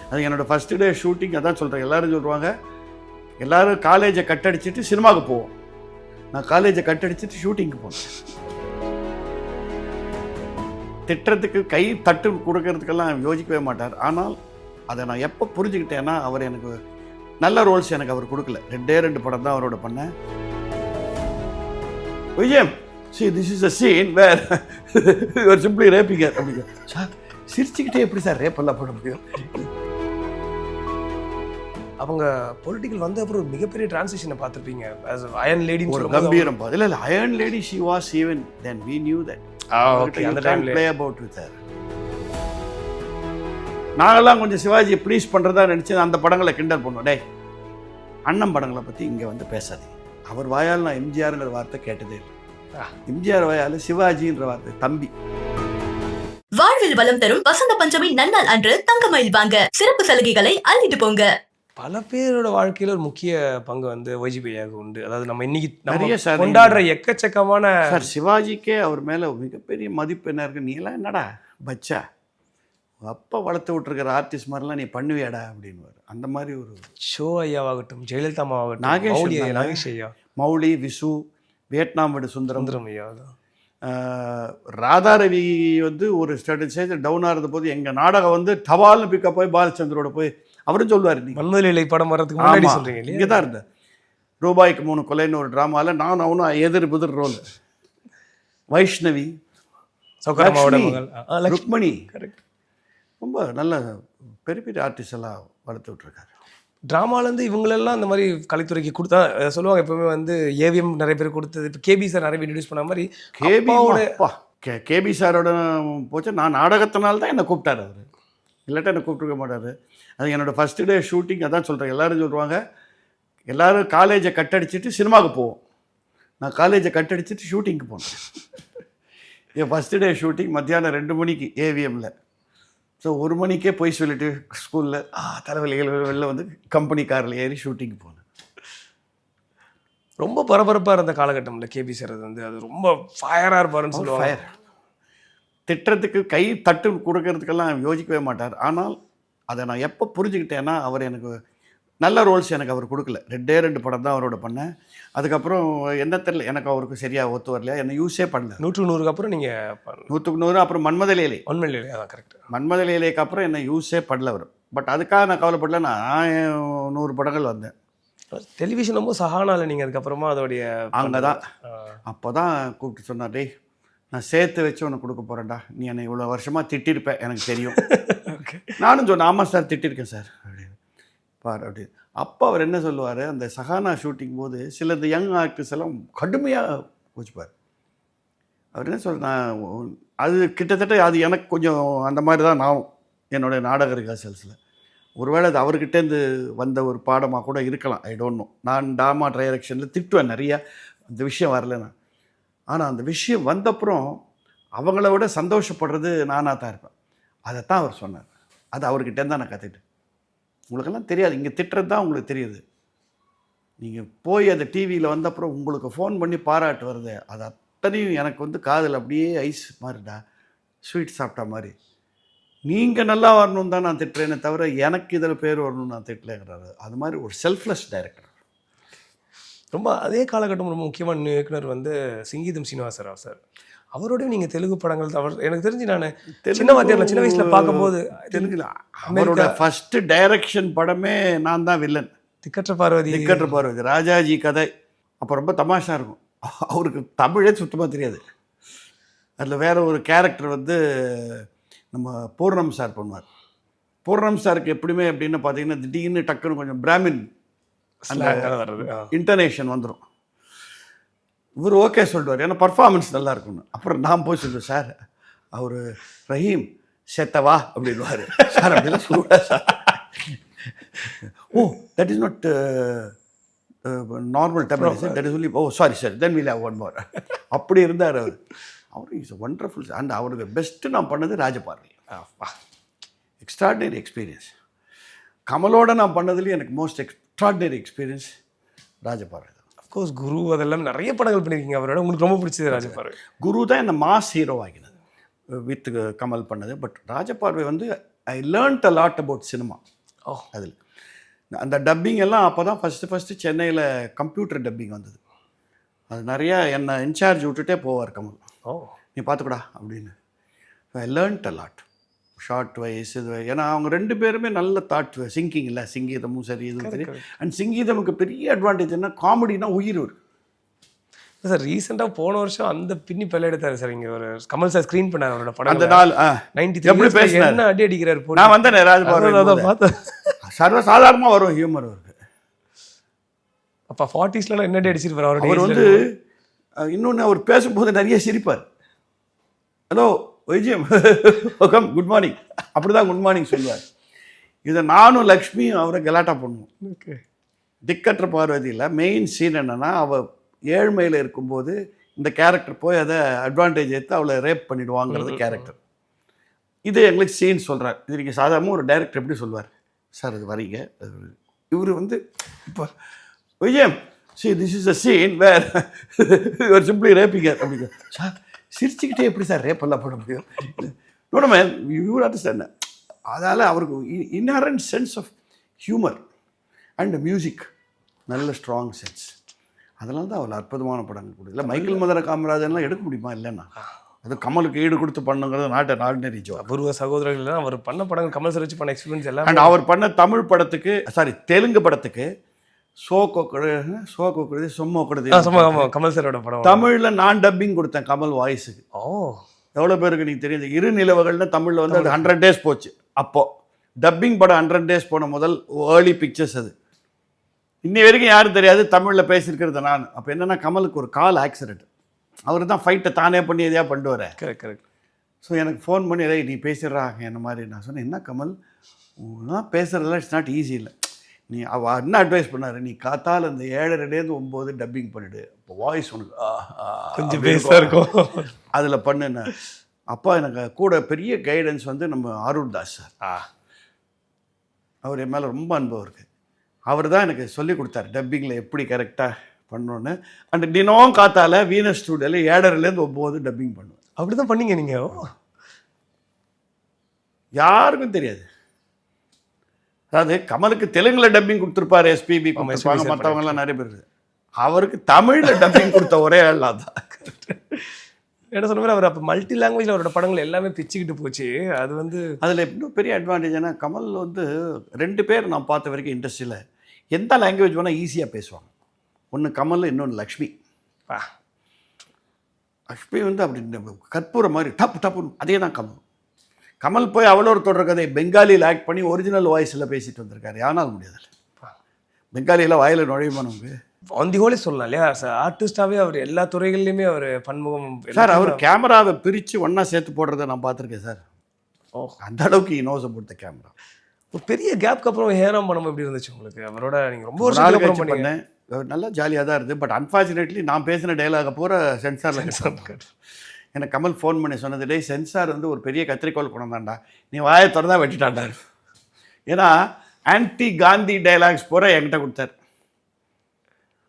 அது என்னோடய first day shooting. அதான் சொல்கிறேன், எல்லோரும் சொல்லுவாங்க எல்லோரும் காலேஜை கட்டடிச்சிட்டு சினிமாவுக்கு போவோம். நான் காலேஜை கட்டடிச்சிட்டு ஷூட்டிங்க்கு போனேன். திட்டத்துக்கு கை தட்டு கொடுக்கறதுக்கெல்லாம் யோசிக்கவே மாட்டார். ஆனால் அதை நான் எப்போ புரிஞ்சுக்கிட்டேன்னா, அவர் எனக்கு நல்ல ரோல்ஸ் எனக்கு அவர் கொடுக்கல. 2 படம் தான் அவரோட பண்ணேன். விஜயம், see this is a scene where you are simply raping her அப்படிங்க. சார் சிரிச்சுக்கிட்டே எப்படி சார் ரேப் எல்லாம் பண்ண முடியும்? அவங்க பொலிட்டிக்கல் வந்த அப்புறம் ஒரு மிகப்பெரிய டிரான்சிஷனை பார்த்துருப்பீங்க. அயர்ன் லேடி ஒரு கம்பீரம். இல்லை iron lady she was even then we knew that. Okay, அந்த டைம்ல play about with her. நாங்கெல்லாம் கொஞ்சம் சிவாஜியை ப்ளீஸ் பண்ணுறதா நினச்சி அந்த படங்களை கிண்டல் பண்ணுவோம். டே அண்ணன் படங்களை பற்றி இங்கே வந்து பேசாதீங்க. அவர் வாயால் நான் எம்ஜிஆருங்கிற வார்த்தை கேட்டதே இல்லை. எம்ஜிஆர் வாயால் சிவாஜின்ற வார்த்தை தம்பி. வாழ்வில் வளம் தரும் வசந்த பஞ்சமி நன்னாள் அன்று தங்கமயில் வாங்க சிறப்பு சலுகைகளை அள்ளிட்டு போங்க. பல பேரோட வாழ்க்கையில ஒரு முக்கிய பங்கு வந்து வைஜிபியாக உண்டு. அதாவது நம்ம இன்னைக்கு நிறைய சார் கொண்டாடுற எக்கச்சக்கமான சார் சிவாஜிக்கே அவர் மேலே மிகப்பெரிய மதிப்பு என்ன இருக்கு. நீ எல்லாம் என்னடா பச்சா அப்பா வளர்த்து விட்டுருக்கிற ஆர்டிஸ்ட் மாதிரிலாம் நீ பண்ணுவியாடா அப்படின்னு. அந்த மாதிரி ஒரு ஷோ ஐயாவாகட்டும், ஜெயலலிதா அம்மாவாகட்டும், நாகேஷ் ஐயா, மௌலி, விசு, வியட்நாம் வீடு சுந்தரம் ஐயா, ராதாரவி வந்து ஒரு ஸ்டேஜ் டவுனாக இருந்த போது எங்கள் நாடகம் வந்து டவால்னு பிக்கப் போய் பாலச்சந்திரோட போய் அவரும் சொல்லுவார். நீ மன்மதலீலை படம் வர்றதுக்கு முன்னாடி சொல்கிறீங்க. இங்கே தான் இருந்தேன். ரூபாய்க்கு 3 கொலைன்னு ஒரு ட்ராமாவில் நான் அவனும் எதிர் புதிர் ரோல். வைஷ்ணவி, ருக்மணி, கரெக்ட். ரொம்ப நல்ல பெரிய பெரிய ஆர்டிஸ்ட் எல்லாம் வளர்த்து விட்ருக்காரு. ட்ராமாலேருந்து இவங்களெல்லாம் அந்த மாதிரி கலைத்துறைக்கு கொடுத்தா சொல்லுவாங்க. எப்பவுமே வந்து ஏவிஎம் நிறைய பேர் கொடுத்தது. இப்போ கேபி சார் நிறைய இன்ட்ரடியூஸ் பண்ண மாதிரி கேபி சாரோட போச்சு. நான் நாடகத்தினால தான் என்னை கூப்பிட்டாரு அவர். இல்லாட்டா என்னை கூப்பிட்டுருக்க மாட்டார். அது என்னோடய ஃபஸ்ட்டு டே ஷூட்டிங். அதான் சொல்கிறேன், எல்லோரும் சொல்லுவாங்க எல்லோரும் காலேஜை கட்டடிச்சிட்டு சினிமாவுக்கு போவோம். நான் காலேஜை கட்டடிச்சிட்டு ஷூட்டிங்க்கு போனேன். என் ஃபஸ்ட்டு டே ஷூட்டிங் மத்தியானம் 2 மணிக்கு ஏவிஎம்மில். ஸோ 1 மணிக்கே போய் சொல்லிவிட்டு ஸ்கூலில் தலைவலிகள் வெளில வந்து கம்பெனி காரில் ஏறி ஷூட்டிங்க்கு போனேன். ரொம்ப பரபரப்பாக இருந்த காலகட்டமில் கேபி சார் வந்து அது ரொம்ப ஃபயராக இருப்பாருன்னு சொல்லுவாங்க. ஃபயர். திட்டத்துக்கு கை தட்டு கொடுக்கறதுக்கெல்லாம் யோசிக்கவே மாட்டார். ஆனால் அதை நான் எப்போ புரிஞ்சுக்கிட்டேன்னா, அவர் எனக்கு நல்ல ரோல்ஸ் எனக்கு அவர் கொடுக்கல. 2 படம் தான் அவரோட பண்ணேன். அதுக்கப்புறம் என்ன தெரியல, எனக்கு அவருக்கு சரியாக ஒத்து வரலையா, என்னை யூஸே பண்ணல. 100க்கு 100க்கு அப்புறம் நீங்கள் 100க்கு 100 அப்புறம் மன்மதலீலை அதான் கரெக்ட். மன்மதலீலைக்கு அப்புறம் என்னை யூஸே பண்ணல அவர். பட் அதுக்காக நான் கவலைப்படல. நான் 100 படங்கள் வந்தேன். டெலிவிஷன் ரொம்ப சஹானாவில் நீங்கள் அதுக்கப்புறமா அதோடைய அங்கே தான் அப்போ தான் கூப்பிட்டு சொன்னார், டேய் நான் சேர்த்து வச்சு உனக்கு கொடுக்க போகிறேன்டா. நீ என்னை இவ்வளோ வருஷமாக திட்டிருப்பேன் எனக்கு தெரியும். நானும் சொன்னேன், ஆமாம் சார் திட்டிருக்கேன் சார் அப்படின்னு. பார் அப்படி. அப்போ அவர் என்ன சொல்லுவார், அந்த சஹானா ஷூட்டிங் போது சில இந்த யங் ஆக்டர்ஸ் எல்லாம் கடுமையாக கோச்சிப்பார். அவர் என்ன நான் அது கிட்டத்தட்ட அது எனக்கு கொஞ்சம் அந்த மாதிரி தான் நான் என்னுடைய நாடக ரிஹர்சல்ஸில். ஒருவேளை அது அவர்கிட்டேருந்து வந்த ஒரு பாடமாக கூட இருக்கலாம், ஐ டோன்ட் நோ. நான் ட்ராமா டைரக்ஷனில் திட்டுவேன் நிறையா, அந்த விஷயம் வரலன்னா. ஆனால் அந்த விஷயம் வந்தப்புறம் அவங்கள விட சந்தோஷப்படுறது நானாக தான் இருப்பேன். அதைத்தான் அவர் சொன்னார். அது அவர்கிட்டேருந்து தான் நான் கற்றுக்கிட்டேன். உங்களுக்கெல்லாம் தெரியாது, இங்கே திட்டுறது தான் உங்களுக்கு தெரியுது. நீங்கள் போய் அந்த டிவியில் வந்தப்புறம் உங்களுக்கு ஃபோன் பண்ணி பாராட்டு வருது, அது அத்தனையும் எனக்கு வந்து காதில் அப்படியே ஐஸ் மாதிரிடா, ஸ்வீட் சாப்பிட்டா மாதிரி. நீங்கள் நல்லா வரணும்னு தான் நான் திட்டுறேனே தவிர எனக்கு இதில் பேர் வரணும்னு நான் திட்டலைங்கிறாரு. அது மாதிரி ஒரு செல்ஃப்லெஸ் டைரக்டர். ரொம்ப அதே காலகட்டம் ரொம்ப முக்கியமான இயக்குனர் வந்து சிங்கீதம் சீனிவாசராவ் சார். அவரோடய நீங்கள் தெலுங்கு படங்கள் அவர் எனக்கு தெரிஞ்சு நான் சின்ன வயசில் பார்க்கும்போது தெலுங்குல அவரோட ஃபஸ்ட்டு டைரக்ஷன் படமே நான் தான் வில்லன். திக்கற்ற பார்வதி, ராஜாஜி கதை. அப்போ ரொம்ப தமாஷா இருக்கும். அவருக்கு தமிழே சுத்தமாக தெரியாது. அதில் வேறு ஒரு கேரக்டர் வந்து நம்ம பூர்ணம் சார் பண்ணுவார். பூர்ணம் சாருக்கு எப்படியுமே எப்படின்னு பார்த்தீங்கன்னா திடீர்னு டக்குன்னு கொஞ்சம் பிராமின் அந்த இன்டர்நேஷன் வந்துடும். இவர் ஓகே சொல்லிடுவார், ஏன்னா பர்ஃபார்மன்ஸ் நல்லா இருக்கும்னு. அப்புறம் நான் போய் சொல்லுவேன், சார் அவர் ரஹீம் செத்தவா அப்படின்வார். சார் அப்படிலாம் சொல்லுவார் sir. Oh that is not normal Tamil sir, that is only oh sorry sir then will have one more. அப்படி இருந்தார் அவர். அவர் இஸ் ஒண்டர்ஃபுல். அண்ட் அவருக்கு பெஸ்ட்டு நான் பண்ணது ராஜபார்வை. Extraordinary experience. கமலோட நான் பண்ணதுலேயும் எனக்கு most extraordinary experience Rajaparvai. Of course Guru அதெல்லாம் நிறைய படங்கள் பண்ணியிருக்கீங்க அவரோட. உங்களுக்கு ரொம்ப பிடிச்சது ராஜபார்வை. குரு தான் இந்த மாஸ் ஹீரோ ஆகினது வித் கமல் பண்ணது. பட் ராஜபார்வை வந்து I learned a lot about cinema. Oh. அதில் அந்த டப்பிங் எல்லாம் அப்போ தான் ஃபஸ்ட்டு சென்னையில் கம்ப்யூட்டர் டப்பிங் வந்தது. அது நிறையா என்னை இன்சார்ஜ் விட்டுட்டே போவார் கமல். ஓ, நீ பார்த்துக்கூடா அப்படின்னு. I learned a lot. Shot wise இது ஏன்னா அவங்க 2 பேருமே நல்ல தாட் சிங்கிங் இல்லை, சிங்கீதமும் சரி இதுவும் சரி. அண்ட் சிங்கீதமுக்கு பெரிய அட்வான்டேஜ் என்ன, காமெடினா உயிர் வரும் சார். ரீசெண்டாக போன வருஷம் அந்த பின்னி பல்ல எடுத்தாரு சார். இங்கே ஒரு கமல் சார் ஸ்க்ரீன் பண்ணார் அவரோட படம். அந்த நாள் 93 எப்படி பேசினார், என்ன அடி அடிக்கிறார் போட்டு. நான் வந்தேன் பார்த்தேன். சர்வ சாதாரணமாக வரும் ஹியூமர் அவருக்கு. அப்போ 40ஸ்லாம் என்ன அடி அடிச்சிருப்பார் அவர். அவர் வந்து இன்னொன்று அவர் பேசும்போது நிறைய சிரிப்பார். ஹலோ வைஜியம் ஓகம் குட் மார்னிங், அப்படி தான் குட் மார்னிங் சொல்லுவார். இதை நானும் லக்ஷ்மியும் அவரை கலாட்டா பண்ணுவோம். ஓகே. திக்கற்ற பார்வதியில் மெயின் சீன் என்னென்னா, அவள் ஏழ்மையில் இருக்கும்போது இந்த கேரக்டர் போய் அதை அட்வான்டேஜ் எடுத்து அவளை ரேப் பண்ணிடுவாங்கிறது கேரக்டர். இது எங்களுக்கு சீன் சொல்கிறார். இது நீங்கள் சாதாரணமாக ஒரு டைரக்டர் எப்படி சொல்வார், சார் இது வரீங்க. இவர் வந்து இப்போ விஜயம் see this is a scene where your simply ரேப்பிங்க அப்படிங்க. சார் சிரிச்சுக்கிட்டே எப்படி சார் ரேப்பெல்லாம் பண்ண முடியும்? No man you understand. அதனால் அவருக்கு inherent sense of humour and music நல்ல ஸ்ட்ராங் சென்ஸ். அதனால தான் அவள் அற்புதமான படங்கள் கொடுக்கல. மைக்கேல் மதுரை காமராஜன்லாம் எடுக்க முடியுமா? இல்லைன்னா அது கமலுக்கு ஈடு கொடுத்து பண்ணுங்கிறது நாட் அன் ஆர்டினரி ஜோக். அபூர்வ சகோதரர்கள் அவர் பண்ண படங்கள், கமல் சார் வச்சு பண்ண எக்ஸ்பீரியன்ஸ் எல்லாம். அண்ட் அவர் பண்ண தமிழ் படத்துக்கு, சாரி தெலுங்கு படத்துக்கு சோக்கொக்குறது சொம்மொக்குறது கமல் சாரோட படம். தமிழில் நான் டப்பிங் கொடுத்தேன் கமல் வாய்ஸுக்கு. ஓ, எவ்வளோ பேருக்கு நீங்கள் தெரியுது. இரு நிலவுகள்னு தமிழில் வந்து அது 100 days போச்சு. அப்போது டப்பிங் படம் 100 days போன முதல் ஏர்லி பிக்சர்ஸ் அது. இன்னி வரைக்கும் யாரும் தெரியாது தமிழில் பேசியிருக்கிறது நான். அப்போ என்னென்னா கமலுக்கு ஒரு கால் ஆக்சிடென்ட். அவர் தான் ஃபைட்டை தானே பண்ணி எதையா பண்ணிட்டு வரேன். கரெக்ட். ஸோ எனக்கு ஃபோன் பண்ணி நீ பேசிடுறாங்க என்ன மாதிரி. நான் சொன்னேன், என்ன கமல் பேசுகிறதெல்லாம் இட்ஸ் நாட் ஈஸி இல்லை. நீ அவள் என்ன அட்வைஸ் பண்ணார், நீ காத்தால் அந்த 7:30 to 9 டப்பிங் பண்ணிவிடு. இப்போ வாய்ஸ் உனக்கு கொஞ்சம் பேஸாக இருக்கும், அதில் பண்ணுன்னு. அப்பா எனக்கு கூட பெரிய கைடன்ஸ் வந்து நம்ம அருண் தாஸ் சார். அவர் என் மேலே ரொம்ப அன்பு இருக்குது. அவர் தான் எனக்கு சொல்லி கொடுத்தார் டப்பிங்கில் எப்படி கரெக்டாக பண்ணணுன்னு. அண்ட் தினம் காத்தால வீனஸ் ஸ்டூடியோவில் 7:30 to 9 டப்பிங் பண்ணுவேன். அப்படி தான் பண்ணீங்க நீங்கள்? யாருக்கும் தெரியாது. அதாவது கமலுக்கு தெலுங்கில் டப்பிங் கொடுத்துருப்பாரு, எஸ்பிபி கொடுத்துருப்பாங்க, மற்றவங்கலாம் நிறைய பேர். அவருக்கு தமிழில் டப்பிங் கொடுத்த ஒரே ஆள் தான். என்ன சொன்ன மாதிரி அவர் அப்போ மல்டி லாங்குவேஜில் அவரோட படங்கள் எல்லாமே பிச்சுக்கிட்டு போச்சு. அது வந்து அதில் இன்னும் பெரிய அட்வான்டேஜ் ஏன்னா கமல் வந்து 2 பேர் நான் பார்த்த வரைக்கும் இண்டஸ்ட்ரியில் எந்த லாங்குவேஜ் வேணால் ஈஸியாக பேசுவாங்க. ஒன்று கமல், இன்னொன்று லக்ஷ்மி. லக்ஷ்மி வந்து அப்படி கற்பூரம் மாதிரி டப்புன்னு. அதே தான் கமல். கமல் போய் அவ்வளோ ஒரு தொடர் கதை பெங்காலியில் ஆக்ட் பண்ணி ஒரிஜினல் வாய்ஸில் பேசிட்டு வந்திருக்காரு. யானால் முடியாதுல்ல, பெங்காலியில் வாயில் நுழையுமா நமக்கு? ஆன் தி ஹோலே சொல்லலாம் இல்லையா சார். ஆர்டிஸ்டாகவே அவர் எல்லா துறைகள்லையுமே அவர் பன்முகம் சார். அவர் கேமராவை பிரித்து ஒன்றா சேர்த்து போடுறத நான் பார்த்துருக்கேன் சார். ஓ, அந்த அளவுக்கு நோஸ் போட்ட கேமரா. ஒரு பெரிய கேப்க்கு அப்புறம் ஹேராம் படம் எப்படி இருந்துச்சு உங்களுக்கு? அவரோட நீங்கள் ரொம்ப வருஷம் பண்ணேன். நல்லா ஜாலியாக தான் இருந்தது. பட் அன்ஃபார்ச்சுனேட்லி நான் பேசின டைலாக பூரா சென்சாரில் எனக்கு கமல் ஃபோன் பண்ணி சொன்னது, டே சென்சார் வந்து ஒரு பெரிய கத்திரிக்கோள் கொண்டு வந்தாண்டா, நீ வாயை திறந்தா வெட்டிட்டாண்டா. ஏன்னா ஆன்டி காந்தி டைலாக்ஸ் பூரா என்கிட்ட கொடுத்தார்.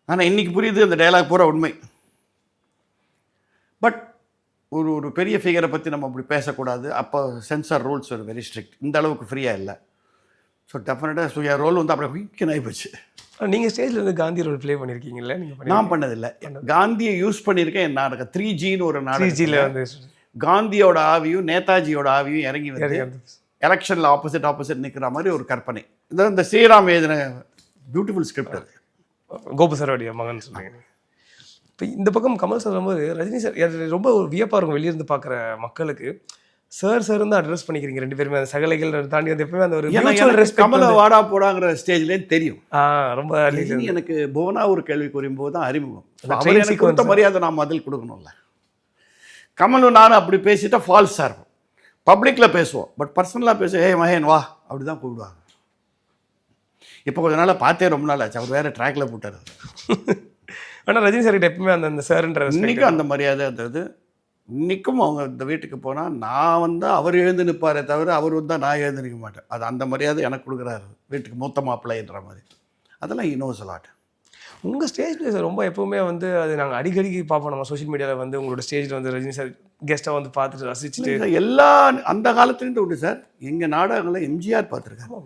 ஆனால் இன்றைக்கி புரியுது அந்த டைலாக் பூரா உண்மை. பட் ஒரு பெரிய ஃபிகரை பற்றி நம்ம அப்படி பேசக்கூடாது. அப்போ சென்சார் ரூல்ஸ் ஒரு வெரி ஸ்ட்ரிக்ட். இந்த அளவுக்கு ஃப்ரீயாக இல்லை. ஸோ டெஃபினட்டாக சுய ரோல் வந்து அப்படியே வீக்கன் ஆகி போச்சு. நீங்கள் ஸ்டேஜில் இருந்து காந்தி ரோல் ப்ளே பண்ணியிருக்கீங்களா? நீங்கள் நான் பண்ணதில்லை. காந்தியை யூஸ் பண்ணியிருக்கேன். என் நாடகம் 3Gன்னு ஒரு நாடகம். 3Gல வந்து காந்தியோட ஆவியும் நேதாஜியோட ஆவியும் இறங்கி வந்து எலெக்ஷனில் ஆப்போசிட் நிற்கிற மாதிரி ஒரு கற்பனை. இந்த ஸ்ரீராம் எழுதின பியூட்டிஃபுல் ஸ்கிரிப்ட் அது. கோபு சாரோடைய மகன் சொல்லுங்க. இப்போ இந்த பக்கம் கமல் சார் வரும்போது ரஜினி சார் ரொம்ப ஒரு வியப்பாக இருக்கும் வெளியிருந்து பார்க்குற மக்களுக்கு. சார் வந்து அட்ரஸ் பண்ணிக்கிறீங்க 2 பேருமே. அந்த சகலைகள் தாண்டி வந்து எப்பவுமே அந்த ஒரு கமலை வாடா போடாங்கிற ஸ்டேஜ்லேயே தெரியும். ரொம்ப எனக்கு போனா ஒரு கேள்வி கூறும்போது தான் அறிமுகம். எனக்கு கொடுத்த மரியாதை நான் பதில் கொடுக்கணும்ல. கமலும் நானும் அப்படி பேசிட்டா ஃபால்ஸாக இருக்கும். பப்ளிக்கில் பேசுவோம், பட் பர்சனலாக பேசுவோம். ஏய் மகேன் வா அப்படி தான் கூப்பிடுவாங்க. இப்போ கொஞ்ச நாள் பார்த்தே ரொம்ப நாள் ஆச்சு. அவர் வேறு ட்ராக்ல போட்டார். ஆனால் ரஜினி சார்கிட்ட எப்பவுமே அந்த சார்ன்ற இன்றைக்கும் அந்த மரியாதை அது. இன்றைக்கும் அவங்க இந்த வீட்டுக்கு போனால் நான் வந்தால் அவர் எழுந்து நிற்பாரே தவிர அவர் வந்தால் நான் எழுந்து நிற்க மாட்டேன். அது அந்த மரியாதை எனக்கு கொடுக்குறாரு, வீட்டுக்கு மூத்த மாப்பிள்ளைன்ற மாதிரி. அதெல்லாம் இன்னும் சொல்லாட்டு. உங்கள் ஸ்டேஜ் பிளே சார் ரொம்ப எப்போவுமே வந்து அது நாங்கள் அடிக்கடிக்கு பார்ப்போம். நம்ம சோஷியல் மீடியாவில் வந்து உங்களோட ஸ்டேஜில் வந்து ரஜினி சார் கெஸ்ட்டாக வந்து பார்த்துட்டு ரசிச்சுட்டு எல்லா அந்த காலத்துலேருந்து உண்டு சார். எங்கள் நாடகங்களில் எம்ஜிஆர் பார்த்துருக்காரு,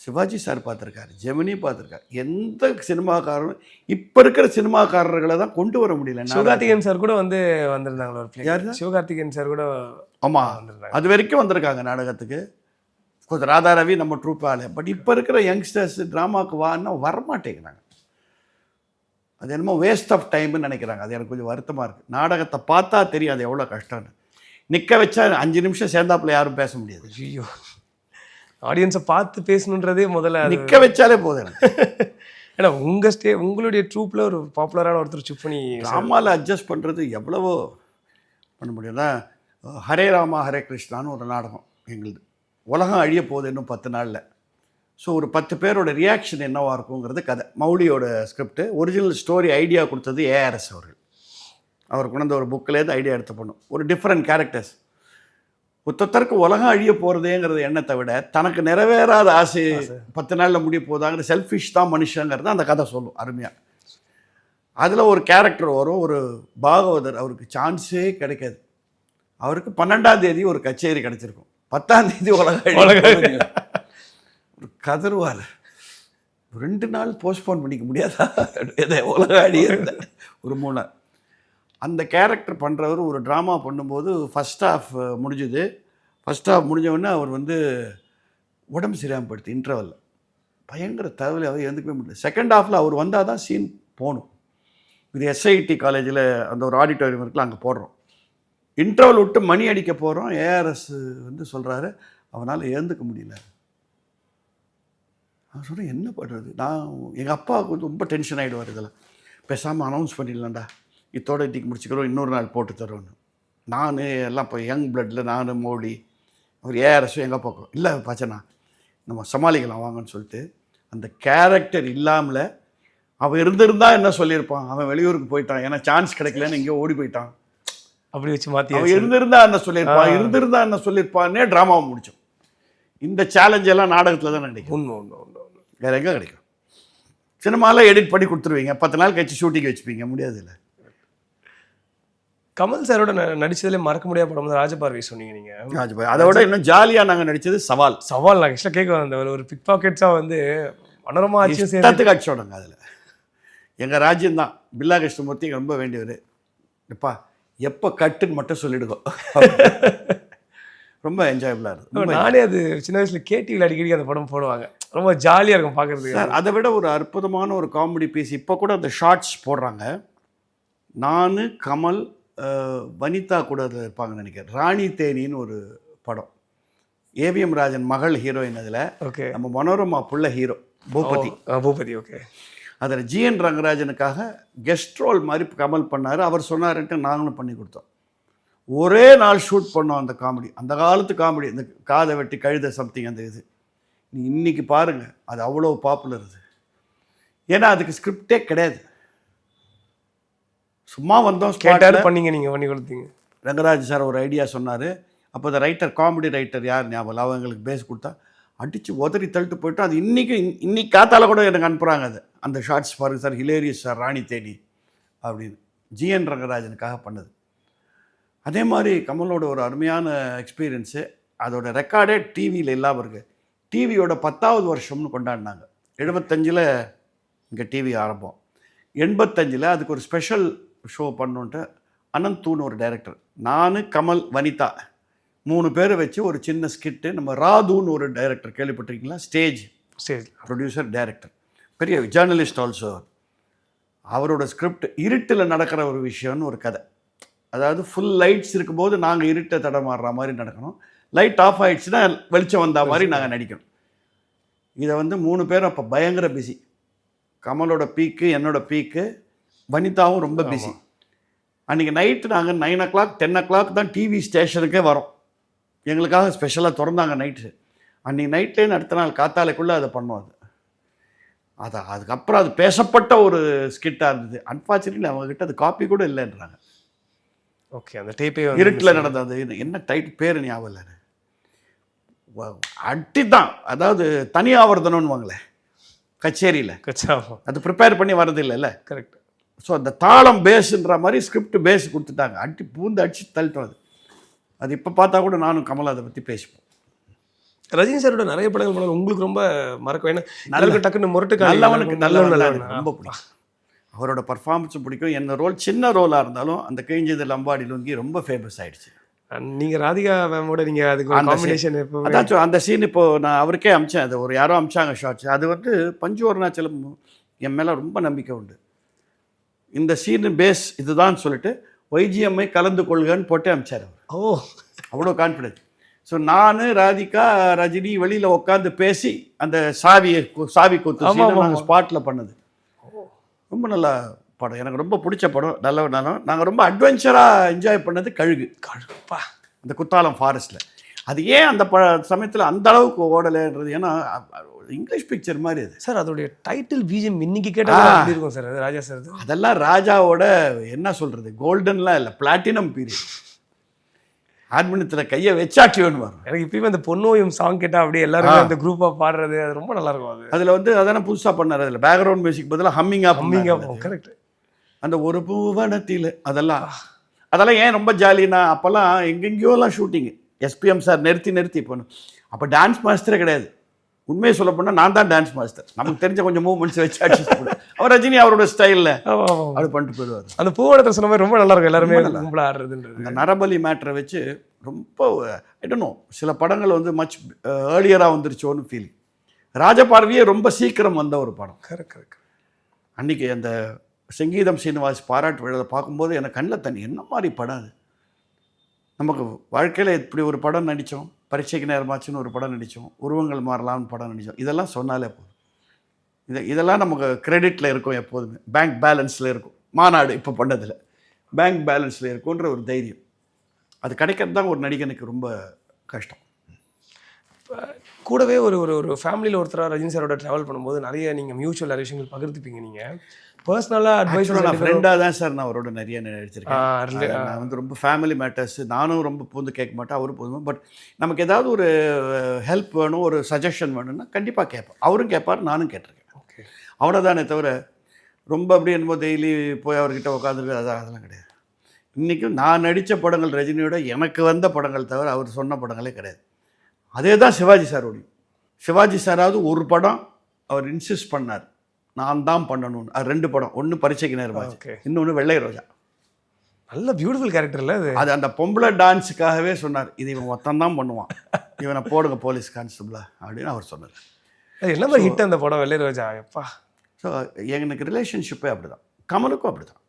சிவாஜி சார் பார்த்துருக்காரு, ஜெமினி பார்த்துருக்காரு. எந்த சினிமாக்காரரும் இப்போ இருக்கிற சினிமாக்காரர்களை தான் கொண்டு வர முடியல. சிவகார்த்திகேயன் சார் கூட வந்து வந்திருந்தாங்களா ஒரு யாரு? சிவகார்த்திகேயன் சார் கூட ஆமாம், வந்திருந்தாங்க. அது வரைக்கும் வந்திருக்காங்க நாடகத்துக்கு. கொஞ்சம் ராதா ரவி நம்ம ட்ரூப் ஆளு. பட் இப்போ இருக்கிற யங்ஸ்டர்ஸ் ட்ராமாவுக்கு வான்னா வரமாட்டேங்கிறாங்க. அது என்னமோ வேஸ்ட் ஆஃப் டைம்னு நினைக்கிறாங்க. அது எனக்கு கொஞ்சம் வருத்தமாக இருக்குது. நாடகத்தை பார்த்தா தெரியும் அது எவ்வளோ கஷ்டம்னு. நிற்க வச்சா 5 நிமிஷம் சேர்ந்தாப்புல யாரும் பேச முடியாது. ஐயோ, ஆடியன்ஸை பார்த்து பேசணுன்றதே முதல்ல நிற்க வச்சாலே போதும் எனக்கு. ஏன்னா உங்களுடைய ட்ரூப்பில் ஒரு பாப்புலரான ஒருத்தர் சூப் பண்ணி ட்ராமாவில் அட்ஜஸ்ட் பண்ணுறது எவ்வளவோ பண்ண முடியும்னா, ஹரே ராமா ஹரே கிருஷ்ணான்னு ஒரு நாடகம் எங்களுது. உலகம் அழிய போகுது இன்னும் 10 நாளில். ஸோ ஒரு 10 பேரோட ரியாக்ஷன் என்னவாக இருக்குங்கிறது கதை. மௌலியோட ஸ்கிரிப்ட். ஒரிஜினல் ஸ்டோரி ஐடியா கொடுத்தது ஏஆர்எஸ் அவர்கள். அவர் கொண்டு வந்த ஒரு புக்கிலேருந்து ஐடியா எடுத்து பண்ணும். ஒரு டிஃப்ரெண்ட் கேரக்டர்ஸ். ஒருத்தருக்கு உலகம் அழிய போகிறதேங்கிறது எண்ணத்தை விட தனக்கு நிறைவேறாத ஆசை 10 நாளில் முடிய போதாங்கிற செல்ஃபிஷ் தான் மனுஷங்கிறது அந்த கதை சொல்லும் அருமையாக. அதில் ஒரு கேரக்டர் வரும், ஒரு பாகவதர். அவருக்கு சான்ஸே கிடைக்காது. அவருக்கு 12ஆம் தேதி ஒரு கச்சேரி கிடச்சிருக்கும், 10ஆம் தேதி உலகம் ஒரு கதறுவார். 2 நாள் போஸ்ட்போன் பண்ணிக்க முடியாதா எதை உலகம் அழிய ஒரு 3 நாள். அந்த கேரக்டர் பண்ணுறவர் ஒரு ட்ராமா பண்ணும்போது ஃபஸ்ட் ஹாஃப் முடிஞ்சுது. ஃபஸ்ட் ஹாஃப் முடிஞ்சவொடனே அவர் வந்து உடம்பு சரியாமல் போயிடுது. இன்டர்வலில் பயங்கர தகவலாகவே எழுந்துக்கவே முடியல. செகண்ட் ஹாஃபில் அவர் வந்தால் தான் சீன் போகணும். இது எஸ்ஐடி காலேஜில் அந்த ஒரு ஆடிட்டோரியம் இருக்குல்ல, அங்கே போடுறோம். இன்டர்வல் விட்டு மணி அடிக்க போகிறோம். ஏஆர்எஸ் வந்து சொல்கிறாரு அவனால் எழுந்துக்க முடியல. நான் சொல்கிறேன் என்ன பண்ணுறது. எங்கள் அப்பா கொஞ்சம் ரொம்ப டென்ஷன் ஆகிடுவார். இதெல்லாம் பேசாமல் அனௌன்ஸ் பண்ணிடலாம்டா, இதோட இன்றைக்கி முடிச்சுக்கிறோம், இன்னொரு நாள் போட்டு தரோன்னு. நான் எல்லாம் இப்போ யங் பிளட்டில் நான் மோடி அவர் ஏஆர்எஸும் எங்கள் பக்கம் இல்லை பாச்சனா நம்ம சமாளிக்கலாம் வாங்கன்னு சொல்லிட்டு அந்த கேரக்டர் இல்லாமல் அவன் இருந்திருந்தா என்ன சொல்லியிருப்பான். அவன் வெளியூருக்கு போயிட்டான், ஏன்னா சான்ஸ் கிடைக்கலன்னு எங்கேயோ ஓடி போயிட்டான். அப்படி வச்சு மாற்றி அவன் இருந்திருந்தா என்ன சொல்லியிருப்பான்னே ட்ராமாவை முடித்தோம். இந்த சேலஞ்செல்லாம் நாடகத்தில் தான் கிடைக்கும். உண்மை வேறு எங்கே கிடைக்கும்? சினிமாவில் எடிட் பண்ணி கொடுத்துருவீங்க, 10 நாள் கழிச்சு ஷூட்டிங் வச்சுப்பீங்க, முடியாது இல்லை. கமல் சாரோட நடிச்சதுல மறக்க முடியாத படம் வந்து ராஜபார்வை சொன்னீங்க நீங்கள். ராஜபார்வை அதை விட இன்னும் ஜாலியாக நாங்கள் நடித்தது சவால். நான் ஆக்சுவலாக கேட்க வந்த ஒரு பிக் பாக்கெட்ஸாக வந்து மனோரமா ஆட்சியும் சேர்த்து காட்சியோடங்க. அதில் எங்கள் ராஜ்யம்தான் பில்லா கிருஷ்ணமூர்த்தி ரொம்ப வேண்டியவர். எப்பா எப்போ கட்டுன்னு மட்டும் சொல்லிடுங்க. ரொம்ப என்ஜாயபுளாக இருக்கும். நானே அது சின்ன வயசில் கேடிவியில் அடிக்கடி அந்த படம் போடுவாங்க, ரொம்ப ஜாலியாக இருக்கும் பார்க்குறதுக்கு. சார் அதை விட ஒரு அற்புதமான ஒரு காமெடி பீஸ் இப்போ கூட அந்த ஷார்ட்ஸ் போடுறாங்க. நான் கமல் வனிதா கூட அதில் இருப்பாங்கன்னு நினைக்கிறேன். ராணி தேனின்னு ஒரு படம். ஏவிஎம் ராஜன் மகள் ஹீரோயின். அதில் ஓகே, நம்ம மனோரமா புள்ள ஹீரோ பூபதி. ஓகே, அதில் ஜிஎன் ரங்கராஜனுக்காக கெஸ்ட் ரோல் மாதிரி கமல் பண்ணார். அவர் சொன்னார்ன்ட்டு நாங்களும் பண்ணி கொடுத்தோம். ஒரே நாள் ஷூட் பண்ணோம் அந்த காமெடி. அந்த காலத்து காமெடி, இந்த காதை வெட்டி கழுத சம்திங் அந்த இது. இன்றைக்கி பாருங்கள் அது அவ்வளோ பாப்புலர். அது ஏன்னா அதுக்கு ஸ்கிரிப்டே கிடையாது. சும்மா வந்தோம், கேட்டார், பண்ணீங்க, நீங்கள் பண்ணி கொடுத்தீங்க. ரங்கராஜ் சார் ஒரு ஐடியா சொன்னார். அப்போ அந்த ரைட்டர், காமெடி ரைட்டர் யார் ஞாபகம், அவங்களுக்கு பேஸ் கொடுத்தா அடித்து உதறி தள்ளிட்டு போய்ட்டு அது இன்னைக்கு காத்தால கூட எனக்கு அனுப்புகிறாங்க. அது அந்த ஷார்ட்ஸ் பாருங்கள் சார், ஹிலேரியஸ் சார், ராணி தேனி அப்படின்னு ஜிஎன் ரங்கராஜனுக்காக பண்ணது. அதே மாதிரி கமலோட ஒரு அருமையான எக்ஸ்பீரியன்ஸு. அதோட ரெக்கார்டே டிவியில் இல்லாமல் இருக்குது. டிவியோட 10வது வருஷம்னு கொண்டாடினாங்க. 75 இங்கே டிவி ஆரம்பம். 85 அதுக்கு ஒரு ஸ்பெஷல் ஷோ பண்ணுன்ட்டு அனந்தூன்னு ஒரு டைரக்டர், நான் கமல் வனிதா 3 பேரை வச்சு ஒரு சின்ன ஸ்கிட்டு. நம்ம ராதுன்னு ஒரு டைரக்டர் கேள்விப்பட்டிருக்கீங்களா? ஸ்டேஜ் ப்ரொடியூசர் டைரக்டர், பெரிய ஜேர்னலிஸ்ட் ஆல்சோ. அவரோட ஸ்கிரிப்ட் இருட்டில் நடக்கிற ஒரு விஷயம்னு ஒரு கதை. அதாவது ஃபுல் லைட்ஸ் இருக்கும்போது நாங்கள் இருட்டை தடமாடுற மாதிரி நடக்கணும், லைட் ஆஃப் ஆகிடுச்சுன்னா வெளிச்சம் வந்த மாதிரி நாங்கள் நடிக்கணும். இதை வந்து 3 பேரும் அப்போ பயங்கர பிஸி. கமலோட பீக்கு, என்னோட பீக்கு, வனிதாவும் ரொம்ப பிஸி. அன்றைக்கி நைட்டு நாங்கள் 9 o'clock 10 o'clock தான் டிவி ஸ்டேஷனுக்கே வரோம். எங்களுக்காக ஸ்பெஷலாக திறந்தாங்க நைட்டு. அன்றைக்கி நைட்லேருந்து அடுத்த நாள் காத்தாலைக்குள்ளே அதை பண்ணோம். அதுக்கப்புறம் அது பேசப்பட்ட ஒரு ஸ்கிட்டாக இருந்தது. அன்ஃபார்ச்சுனேட்லி அவங்ககிட்ட அது காப்பி கூட இல்லைன்றாங்க. ஓகே, அந்த டேப்பே இருட்டில் நடந்தது. என்ன டைட்டில் பேர் ஞாபகம் இல்லை. அட்டி தான், அதாவது தனி ஆவர்த்தனம்னு வாங்களே கச்சேரியில், அது ப்ரிப்பேர் பண்ணி வர்றது இல்லைல்ல. கரெக்ட். ஸோ அந்த தாளம் பேஸுன்ற மாதிரி ஸ்கிரிப்ட் பேஸ் கொடுத்துட்டாங்க. அடிச்சு பூந்து அடிச்சு தள்ளிட்டோம். அது இப்போ பார்த்தா கூட நானும் கமல் அதை பற்றி பேசிப்போம். ரஜினி சாரோட நிறைய படங்கள் பண்ணாலும் உங்களுக்கு ரொம்ப மறக்கும். ஏன்னா எல்லாருக்கும் டக்குன்னு முரட்டு நல்லவனுக்கு நல்லவன் நல்லவன் எனக்கு ரொம்ப பிடிக்கும். அவரோட பர்ஃபார்மன்ஸும் பிடிக்கும். என்ன ரோல் சின்ன ரோலாக இருந்தாலும் அந்த கிழிஞ்சது லம்பாடி லுங்கி ரொம்ப ஃபேமஸ் ஆயிடுச்சு. நீங்க ராதிகா மேமோட நீங்க அதுக்கு காம்பினேஷன் அதாச்சும் அந்த சீன் இப்போ நான் அவருக்கே அமிச்சேன். அது ஒரு யாரோ அமிச்சாங்க ஷார்ட்ஸ். அது வந்து பஞ்சு அருணாச்சலம் என் மேலே ரொம்ப நம்பிக்கை உண்டு. இந்த சீனு பேஸ் இதுதான் சொல்லிட்டு ஒய்ஜிஎம்ஐ கலந்து கொள்கன்னு போட்டு அமிச்சார் அவர். ஓ, அவ்வளோ கான்ஃபிடென்ஸ். ஸோ நான் ராதிகா ரஜினி வெளியில் உட்காந்து பேசி அந்த சாவி கொத்து நாங்கள் ஸ்பாட்டில் பண்ணது. ரொம்ப நல்ல படம். எனக்கு ரொம்ப பிடிச்ச படம். நல்ல நாங்கள் ரொம்ப அட்வென்ச்சராக என்ஜாய் பண்ணது கழுகுப்பா அந்த குத்தாலம் ஃபாரஸ்ட்டில். அது ஏன் அந்த சமயத்தில் அந்த அளவுக்கு ஓடலைன்றது, ஏன்னா இங்கிலீஷ் பிக்சர் மாதிரி அது சார். அதோடைய டைட்டில் பிஜிஎம் இன்னைக்கு கேட்டால் இருக்கும் சார். அது ராஜா சார். அதெல்லாம் ராஜாவோட என்ன சொல்கிறது, கோல்டன்லாம் இல்லை, பிளாட்டினம் பீரியட். ஆட்மினத்தில் கையை வச்சாட்டியோன்னு வரும். எனக்கு இப்பயுமே அந்த பொன்னோயும் சாங் கேட்டால் அப்படியே எல்லாருமே அந்த குரூப்பாக பாடுறது அது ரொம்ப நல்லா இருக்கும். அது அதில் வந்து அதான புதுசாக பண்ணார். அதில் பேக்ரவுண்ட் மியூசிக் பதிலாக ஹம்மிங்காக கரெக்ட். அந்த ஒரு பூவனத்தில் அதெல்லாம் ஏன் ரொம்ப ஜாலினா, அப்போல்லாம் எங்கெங்கேயோலாம் ஷூட்டிங்கு எஸ்பிஎம் சார் நிறுத்தி போகணும். அப்போ டான்ஸ் மாஸ்டரே கிடையாது. உண்மையை சொல்ல போனால் நான் தான் டான்ஸ் மாஸ்டர். நமக்கு தெரிஞ்ச கொஞ்சம் மூவ்மெண்ட்ஸ் வச்சு அட்ஜஸ்ட் பண்ணுவேன். அவர் ரஜினி அவரோட ஸ்டைலில் அது பண்ணிட்டு போயிடுவார். அந்த பூவனத்தை சொன்ன மாதிரி ரொம்ப நல்லா இருக்கும். எல்லாருமே கும்பலாக ஆடுறதுன்றது. அந்த நரபலி மேட்டரை வச்சு ரொம்ப ஐடனோ சில படங்கள் வந்து மச் ஏர்லியராக வந்துருச்சோன்னு ஃபீலிங். ராஜபார்வையே ரொம்ப சீக்கிரம் வந்த ஒரு படம். கரெக்ட். அன்றைக்கி அந்த சங்கீதம் சீனிவாஸ் பாராட்டு விழாவை பார்க்கும்போது எனக்கு கண்ணில் தண்ணி. என்ன மாதிரி படம் அது. நமக்கு வாழ்க்கையில் இப்படி ஒரு படம் நடித்தோம், பரீட்சைக்கு நேரமாச்சுன்னு ஒரு படம் நடித்தோம், உருவங்கள் மாறலாம்னு படம் நடித்தோம். இதெல்லாம் சொன்னாலே போதும். இதெல்லாம் நமக்கு கிரெடிட்டில் இருக்கும், எப்போதுமே பேங்க் பேலன்ஸில் இருக்கும். மாநாடு இப்போ பண்ணதில் பேங்க் பேலன்ஸில் இருக்குன்ற ஒரு தைரியம் அது கிடைக்கிறது தான் ஒரு நடிகனுக்கு ரொம்ப கஷ்டம். கூடவே ஒரு ஒரு ஃபேமிலியில் ஒருத்தராக ரஜினி சாரோட ட்ராவல் பண்ணும்போது நிறைய நீங்கள் மியூச்சுவல் விஷயங்கள் பகிர்ந்துப்பீங்க. நீங்கள் பர்சனலாக அட்வைஸ் நான் ஃப்ரெண்டாக தான் சார் நான் அவரோட நிறைய நடிச்சிருக்கேன். நான் வந்து ரொம்ப ஃபேமிலி மேட்டர்ஸ் நானும் ரொம்ப பூந்து கேட்க மாட்டேன், அவரும் போதும். பட் நமக்கு ஏதாவது ஒரு ஹெல்ப் வேணும், ஒரு சஜஷன் வேணும்னா கண்டிப்பாக கேட்பேன். அவரும் கேட்பார், நானும் கேட்டிருக்கேன். ஓகே, அவ்வளோதானே தவிர ரொம்ப அப்படி என்னமோ டெய்லி போய் அவர்கிட்ட உட்காந்துருக்கு அதெல்லாம் கிடையாது. இன்றைக்கும் நான் நடித்த படங்கள் ரஜினியோட எனக்கு வந்த படங்கள் தவிர அவர் சொன்ன படங்களே கிடையாது. அதே தான் சிவாஜி சாரோடையும். சிவாஜி சாராவது ஒரு படம் அவர் இன்சிஸ்ட் பண்ணார், நான் தான் பண்ணணும்னு. அது 2 படம். ஒன்று பரீட்சைக்கு நேரமாச்சு, இன்னொன்று வெள்ளை ரோஜா. நல்ல பியூட்டிஃபுல் கேரக்டர்ல அது அந்த பொம்பளை டான்ஸுக்காகவே சொன்னார், இது இவன் மொத்தம் தான் பண்ணுவான், இவனை போடுங்க போலீஸ் கான்ஸ்டபிளா அப்படின்னு அவர் சொன்னார். அது என்ன மாதிரி ஹிட் அந்த படம் வெள்ளை ரோஜா எப்பா. ஸோ எனக்கு ரிலேஷன்ஷிப்பே அப்படி தான், கமலுக்கும் அப்படி தான்.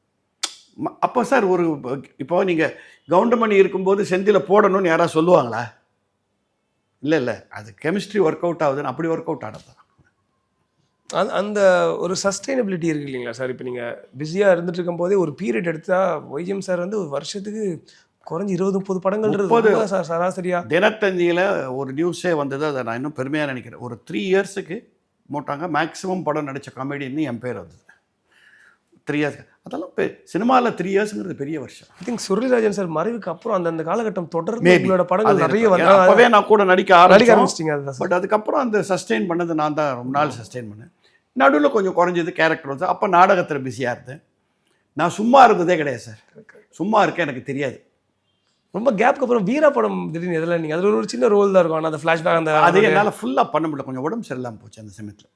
அப்போ சார் ஒரு இப்போ நீங்கள் கவுண்டமணி இருக்கும்போது செந்தில் போடணும்னு யாராவது சொல்லுவாங்களா? இல்லை, அது கெமிஸ்ட்ரி ஒர்க் அவுட் ஆகுதுன்னு அப்படி ஒர்க் அவுட் ஆனது தான். அந்த ஒரு சஸ்டைனபிலிட்டி இருக்குது இல்லைங்களா சார்? இப்போ நீங்கள் பிஸியாக இருந்துட்டு இருக்கும் போதே ஒரு பீரியட் எடுத்தால் ஒய்ஜிஎம் சார் வந்து ஒரு வருஷத்துக்கு குறைஞ்சி 20-30 படங்கள் சராசரியாக. தினத்தந்தியில் ஒரு நியூஸே வந்தது, அதை நான் இன்னும் பெருமையாக நினைக்கிறேன். ஒரு 3 இயர்ஸுக்கு போட்டாங்க, மேக்ஸிமம் படம் நடித்த காமெடின்னு என் பேர் வந்தது. 3 இயர்ஸ் அதெல்லாம் சினிமாவில் 3 இயர்ஸுங்கிறது பெரிய வருஷம். ஐ திங்க் சுருளிராஜன் சார் மறைவுக்கு அப்புறம் அந்த காலகட்டம் தொடர்ந்து உங்களோட படங்கள் நிறைய அப்போவே நான் கூட நடிக்க ஆரம்பிச்சிட்டிங்க. பட் அதுக்கப்புறம் அந்த சஸ்டெயின் பண்ணது நான் தான், ரொம்ப நாள் சஸ்டெயின் பண்ணேன். நடுவில் கொஞ்சம் குறைஞ்சது, கேரக்டர் வந்து. அப்போ நாடகத்தில் பிஸியாக இருந்தேன். நான் சும்மா இருந்ததே கிடையாது சார். சும்மா இருக்க எனக்கு தெரியாது. ரொம்ப கேப்க்கு அப்புறம் வீரா படம் திடீர்னு எதில் நீங்கள் அதில் ஒரு சின்ன ரோல் தான் இருக்கும், ஆனால் அந்த ஃப்ளாஷ்பேக் அந்த அது என்னால் ஃபுல்லாக பண்ண முடியல, கொஞ்சம் உடம்பு சரியில்லாமல் போச்சு அந்த சமயத்தில்.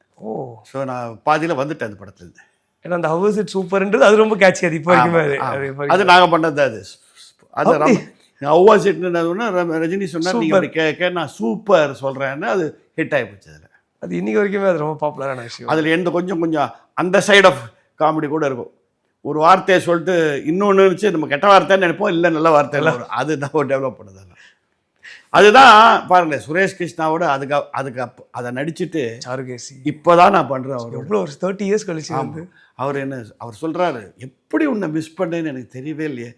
ஸோ நான் பாதியில் வந்துட்டேன் அந்த படத்துலேருந்து. ஏன்னா அந்த ஹவ் இஸ் இட் சூப்பர்ன்றது அது ரொம்ப கேட்சி. அது இப்போ வரைக்குமே அது நாங்கள் பண்ணது. அது ஹவ் வாஸ் இட்னு ரஜினி சொன்னார், நீங்கள் அப்படி கேட்க நான் சூப்பர் சொல்கிறேன்னு அது ஹிட் ஆகி போச்சு. அதில் அது இன்னைக்கு வரைக்குமே அது ரொம்ப பாப்புலரான விஷயம். அதில் எந்த கொஞ்சம் அந்த சைட் ஆஃப் காமெடி கூட இருக்கும். ஒரு வார்த்தையை சொல்லிட்டு இன்னொன்று இருந்துச்சு, நம்ம கெட்ட வார்த்தைன்னு நினைப்போம், இல்லை நல்ல வார்த்தை இல்லை, அது நான் டெவலப் பண்ணது. அதுதான் பாருங்களேன், சுரேஷ் கிருஷ்ணாவோட அதுக்கு அதை நடிச்சுட்டு இப்போ தான் நான் பண்ணுறேன். அவர் எவ்வளோ ஒரு 30 இயர்ஸ் கழிச்சு வந்து அவர் சொல்கிறாரு, எப்படி உன்னை மிஸ் பண்ணேன்னு எனக்கு தெரியவே இல்லையே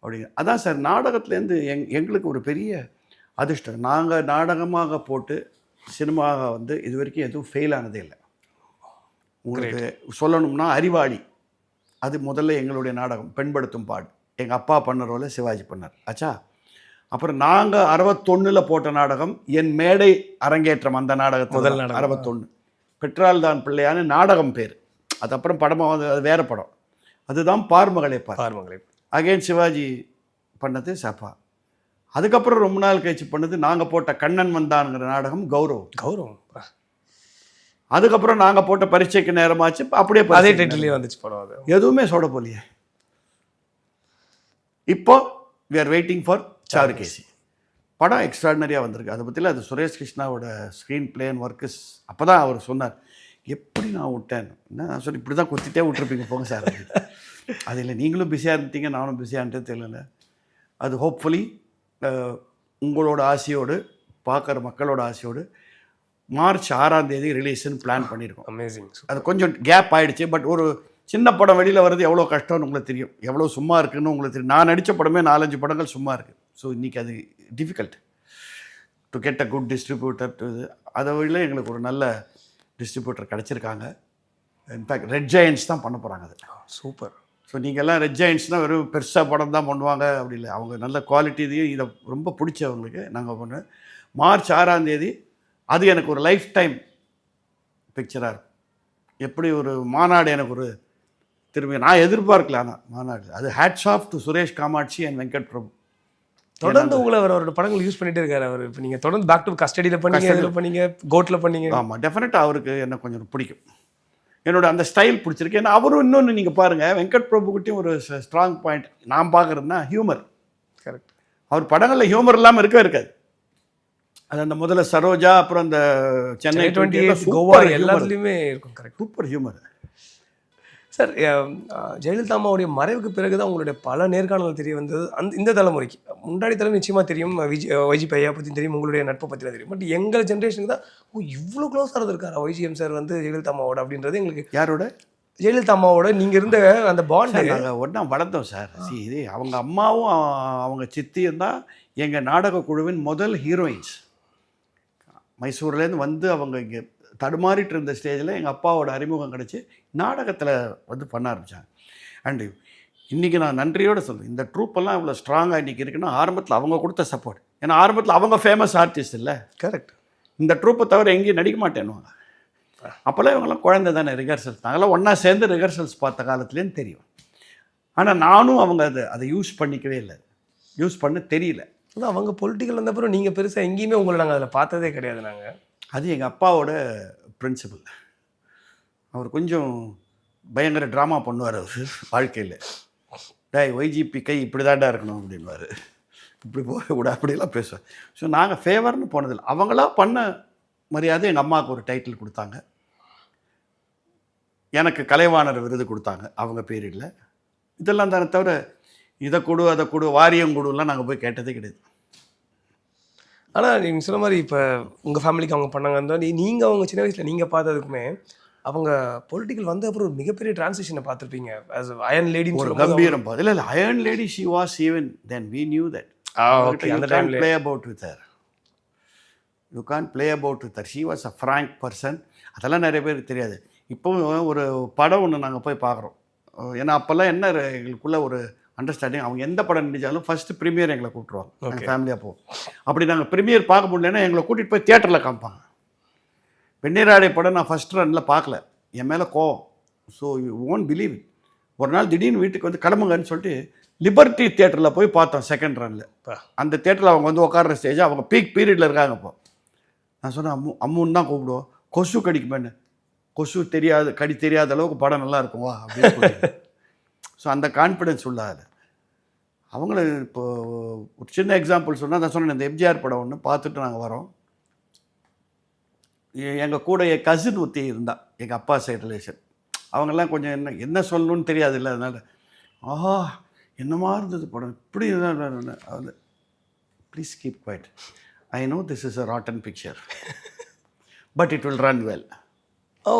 அப்படிங்க. அதான் சார், நாடகத்துலேருந்து எங்களுக்கு ஒரு பெரிய அதிர்ஷ்டம். நாங்கள் நாடகமாக போட்டு சினிமாவை வந்து இது வரைக்கும் எதுவும் ஃபெயில் ஆனதே இல்லை. உங்களுக்கு சொல்லணும்னா அறிவாளி, அது முதல்ல எங்களுடைய நாடகம், பெண்படுத்தும் பாடு. எங்கள் அப்பா பண்ண ரோலை சிவாஜி பண்ணார் ஆச்சா. அப்புறம் நாங்கள் 61 போட்ட நாடகம் என் மேடை அரங்கேற்றம். அந்த நாடகத்தில் முதல் நாடகம் 61 பெற்றால் தான் பிள்ளையான்னு நாடகம் பேர். அது அப்புறம் படமாக வந்து அது வேறு படம். அதுதான் பார்மகளே பார். பார்மகளே அகைன் சிவாஜி பண்ணது சப்பா. அதுக்கப்புறம் ரொம்ப நாள் கழிச்சு பண்ணது நாங்கள் போட்ட கண்ணன் வந்தான்ங்கிற நாடகம் கௌரவம். அதுக்கப்புறம் நாங்கள் போட்ட பரீட்சைக்கு நேரமாச்சு, அப்படியே அதே டைட்டிலே வந்துச்சு படம். அது எதுவுமே சொல்ல போலியே. இப்போ we are waiting for Charukesi. படம் எக்ஸ்ட்ராடினரியாக வந்திருக்கு. அதை பற்றியில் அது சுரேஷ் கிருஷ்ணாவோட ஸ்க்ரீன் பிளே அண்ட் ஒர்க்கு. அப்போ தான் அவர் சொன்னார், எப்படி நான் விட்டேன். நான் சொல்லி இப்படி தான் குத்திட்டே விட்டுருப்பீங்க போங்க சார். அது இல்லை, நீங்களும் பிஸியாக இருந்தீங்க, நானும் பிஸியாக இருந்தது தெரியல. அது ஹோப்ஃபுல்லி உங்களோட ஆசையோடு, பார்க்குற மக்களோட ஆசையோடு மார்ச் 6ஆம் தேதி ரிலீஸ்ன்னு பிளான் பண்ணியிருக்கோம். அமேசிங். அது கொஞ்சம் கேப் ஆகிடுச்சு. பட் ஒரு சின்ன படம் வெளியில் வர்றது எவ்வளோ கஷ்டம்னு உங்களுக்கு தெரியும், எவ்வளோ சும்மா இருக்குன்னு உங்களுக்கு தெரியும். நான் நடித்த படமே 4-5 படங்கள் சும்மா இருக்குது. ஸோ இன்றைக்கி அது difficult to get a good distributor to இது. அதை வழியில் எங்களுக்கு ஒரு நல்ல டிஸ்ட்ரிபியூட்டர் கிடச்சிருக்காங்க. இன்ஃபேக்ட் ரெட் ஜெயண்ட்ஸ் தான் பண்ண போகிறாங்க. அது சூப்பர். ஸோ நீங்கள்லாம் ரெட் ஜெயண்ட்ஸ்னால் வெறும் பெருசாக படம் தான் பண்ணுவாங்க அப்படி இல்லை. அவங்க நல்ல குவாலிட்டியும் இதை ரொம்ப பிடிச்சவங்களுக்கு நாங்கள் பண்ணுவோம். மார்ச் 6ஆம் தேதி அது எனக்கு ஒரு லைஃப் டைம் பிக்சராக இருக்கும். எப்படி ஒரு மாநாடு எனக்கு ஒரு திரும்பி நான் எதிர்பார்க்கல. ஆனால் மாநாடு அது hats off to Suresh Kamatchi and Venkat Prabhu. தொடர்ந்து உங்களை அவரோட படங்கள் யூஸ் பண்ணிகிட்டே இருக்காரு அவர். இப்போ நீங்கள் தொடர்ந்து பேக் டு கஸ்டடியில் பண்ணீங்க, கோட்டில் பண்ணீங்க. ஆமாம், டெஃபினட்டாக அவருக்கு என்ன கொஞ்சம் பிடிக்கும். என்னோட அந்த ஸ்டைல் பிடிச்சிருக்கு. ஏன்னா அவரும் இன்னொன்று நீங்கள் பாருங்கள், வெங்கட் பிரபுக்கிட்டையும் ஒரு ஸ்ட்ராங் பாயிண்ட் நான் பார்க்குறதுனா ஹியூமர். கரெக்ட். அவர் படங்களில் ஹியூமர் இல்லாமல் இருக்காது. அது அந்த முதல்ல சரோஜா, அப்புறம் அந்த சென்னை 28 கோவா எல்லாத்துலேயுமே இருக்கும். Correct, super humour. Sir, Jayalalithaa அம்மாவுடைய மறைவுக்கு பிறகு தான் உங்களுடைய பல நேர்காணல் தெரிய வந்தது. இந்த தலைமுறைக்கு முன்னாடி தலைமுறை நிச்சயமாக தெரியும், வைஜி பையா பற்றி தெரியும், உங்களுடைய நட்பை பற்றி தெரியும். பட் எங்கள் ஜென்ரேஷனுக்கு தான் இவ்வளோ க்ளோஸாக இருந்திருக்காரு வைஜிஎம் சார் வந்து ஜெயலலிதா அம்மாவோட அப்படின்றது எங்களுக்கு. யாரோட? ஜெயலலிதா அம்மாவோட நீங்கள் இருந்த அந்த பாண்ட். நாங்கள் ஒன்றா வளர்ந்தோம் சார். இது அவங்க அம்மாவும் அவங்க சித்தியும் தான் எங்கள் நாடக குழுவின் முதல் ஹீரோயின்ஸ். மைசூர்லேருந்து வந்து அவங்க இங்கே தடுமாறிட்டு இருந்த ஸ்டேஜில் எங்கள் அப்பாவோட அறிமுகம் கிடச்சி நாடகத்தில் வந்து பண்ண ஆரம்பித்தாங்க. அண்டு இன்றைக்கி நான் நன்றியோடு சொல்லுவேன், இந்த ட்ரூப்பெல்லாம் இவ்வளோ ஸ்ட்ராங்காக இன்றைக்கி இருக்குன்னா ஆரம்பத்தில் அவங்க கொடுத்த சப்போர்ட். ஏன்னா ஆரம்பத்தில் அவங்க ஃபேமஸ் ஆர்டிஸ்ட் இல்லை. கரெக்ட். இந்த ட்ரூப்பை தவிர எங்கேயும் நடிக்க மாட்டேன்னுவாங்க. அப்போல்லாம் இவங்கெல்லாம் குழந்தை தானே, ரிஹர்சல்ஸ் நாங்களாம் ஒன்றா சேர்ந்து ரிஹர்சல்ஸ் பார்த்த காலத்துலேருந்து தெரியும். ஆனால் நானும் அவங்க அதை யூஸ் பண்ணிக்கவே இல்லை, யூஸ் பண்ண தெரியல. அதான் அவங்க பொலிட்டிக்கல் வந்த அப்புறம் நீங்கள் பெருசாக எங்கேயுமே உங்களை நாங்கள் அதில் பார்த்ததே கிடையாது. நாங்கள் அது எங்கள் அப்பாவோட பிரின்சிபல். அவர் கொஞ்சம் பயங்கர ட்ராமா பண்ணுவார் அவர் வாழ்க்கையில். ஒய்ஜிபி கை இப்படி தாண்டா இருக்கணும் அப்படின்வார், இப்படி போகக்கூட அப்படிலாம் பேசுவார். ஸோ நாங்கள் ஃபேவர்னு போனதில்லை. அவங்களா பண்ண மரியாதை எங்கள் அம்மாவுக்கு ஒரு டைட்டில் கொடுத்தாங்க, எனக்கு கலைவாணர் விருது கொடுத்தாங்க அவங்க பீரியடில். இதெல்லாம் தானே தவிர இதை கொடு அதை கொடு வாரியம் கொடுலாம் நாங்கள் போய் கேட்டதே கிடையாது. ஆனால் நீங்கள் சொன்ன மாதிரி இப்போ உங்கள் ஃபேமிலிக்கு அவங்க பண்ணாங்க, நீங்கள் அவங்க சின்ன வயசில் நீங்கள் பார்த்ததுக்குமே அவங்க பொலிட்டிக்கல் வந்த அப்புறம் ஒரு மிகப்பெரிய டிரான்சிஷனை பார்த்துருப்பீங்க. ஆஸ் அயர்ன் லேடி ஒரு கம்பீரம். இல்லை இல்லை, iron lady she was even then we knew that. அந்த டைமில் play about with her, you can play about with her. She was a frank person. அதெல்லாம் நிறைய பேருக்கு தெரியாது. இப்போவும் ஒரு படம் ஒன்று நாங்கள் போய் பார்க்குறோம். ஏன்னா அப்போல்லாம் என்ன எங்களுக்குள்ள ஒரு அண்டர்ஸ்டாண்டிங், அவங்க எந்த படம் நடித்தாலும் ஃபஸ்ட்டு ப்ரீமியர் எங்களை கூப்பிட்ருவாங்க, நாங்கள் ஃபேமிலியாக போவோம். அப்படி நாங்கள் ப்ரீமியர் பார்க்க முடியலன்னா எங்களை கூட்டிகிட்டு போய் தியேட்டரில் காமிப்பாங்க. வெந்நீராடை படம் நான் ஃபஸ்ட் ரனில் பார்க்கல, என் மேலே கோவம். So you won't believe it. ஒரு நாள் திடீர்னு வீட்டுக்கு வந்து கிளம்புங்கன்னு சொல்லிட்டு லிபர்ட்டி தியேட்டரில் போய் பார்த்தோம் செகண்ட் ரனில். அந்த தியேட்டரில் அவங்க வந்து உட்கார்ற ஸ்டேஜ் அவங்க பீக் பீரியடில் இருக்காங்க. இப்போ நான் சொன்னேன், அம்முன்னு தான் கூப்பிடுவோம், கொசு கடிக்குமேன்னு. கொசு தெரியாது, கடி தெரியாத அளவுக்கு படம் நல்லா இருக்கும் வா அப்படின்னு. ஸோ அந்த கான்ஃபிடென்ஸ் உள்ளாது அவங்கள. இப்போது ஒரு சின்ன எக்ஸாம்பிள் சொன்னால் நான் சொன்னேன், இந்த எம்ஜிஆர் படம் ஒன்று பார்த்துட்டு நாங்கள் வரோம். எங்கள் கூட என் கசின் ஒருத்தி இருந்தால், எங்கள் அப்பா சைடு ரிலேஷன். அவங்கெல்லாம் கொஞ்சம் என்ன சொல்லணும்னு தெரியாது இல்லை, அதனால் ஆஹா என்னமா இருந்தது படம், இப்படி அது please keep quiet, I know this is a rotten picture but it will run well. Oh,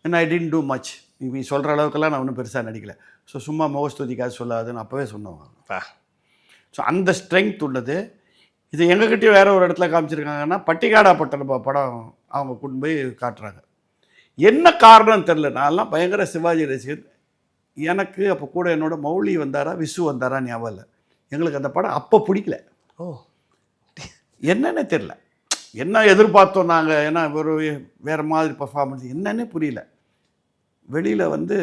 and I didn't do much. நீ சொல்கிற அளவுக்கெல்லாம் நான் ஒன்றும் பெருசாக நடிக்கலை. ஸோ சும்மா முகஸ்துதிக்காக சொல்லாதுன்னு அப்போவே சொன்னவங்க. ஸோ அந்த ஸ்ட்ரென்த் உள்ளது. இது எங்ககிட்டயும் வேறு ஒரு இடத்துல காமிச்சிருக்காங்கன்னா, பட்டிக்காடா பட்டணம் படம் அவங்க கொண்டு போய் காட்டுறாங்க. என்ன காரணம் தெரில, நான்லாம் பயங்கர சிவாஜி ரசிகர். எனக்கு அப்போ கூட என்னோட மௌலி வந்தாரா விசு வந்தாரா ஞாபகம் இல்லை. எங்களுக்கு அந்த படம் அப்போ பிடிக்கல. ஓ, என்னன்னே தெரில, என்ன எதிர்பார்த்தோம் நாங்கள், ஏன்னா ஒரு வேறு மாதிரி பர்ஃபார்மன்ஸ் என்னன்னே புரியல. வெளியில் வந்து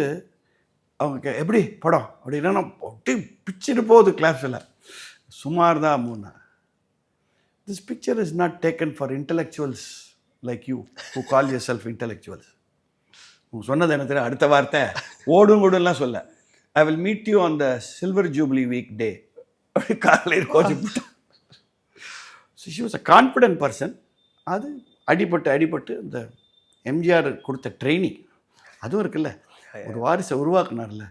அவங்க எப்படி படம் அப்படின்னா ஒட்டி பிச்சுட்டு போகுது கிளாஸில். சுமார் தான் 3. This picture is not taken for intellectuals like you who call yourself intellectuals. சொன்னது என்ன தெரியும், அடுத்த வார்த்தை ஓடும் கூடலாம் சொல்ல, I will meet you on the silver jubilee week day அப்படி காலையில் coach. She was a confident person. அது அடிபட்டு இந்த எம்ஜிஆர் கொடுத்த ட்ரைனிங் அதுவும் இருக்குல்ல, ஒரு வாரிசை உருவாக்குனார்ல.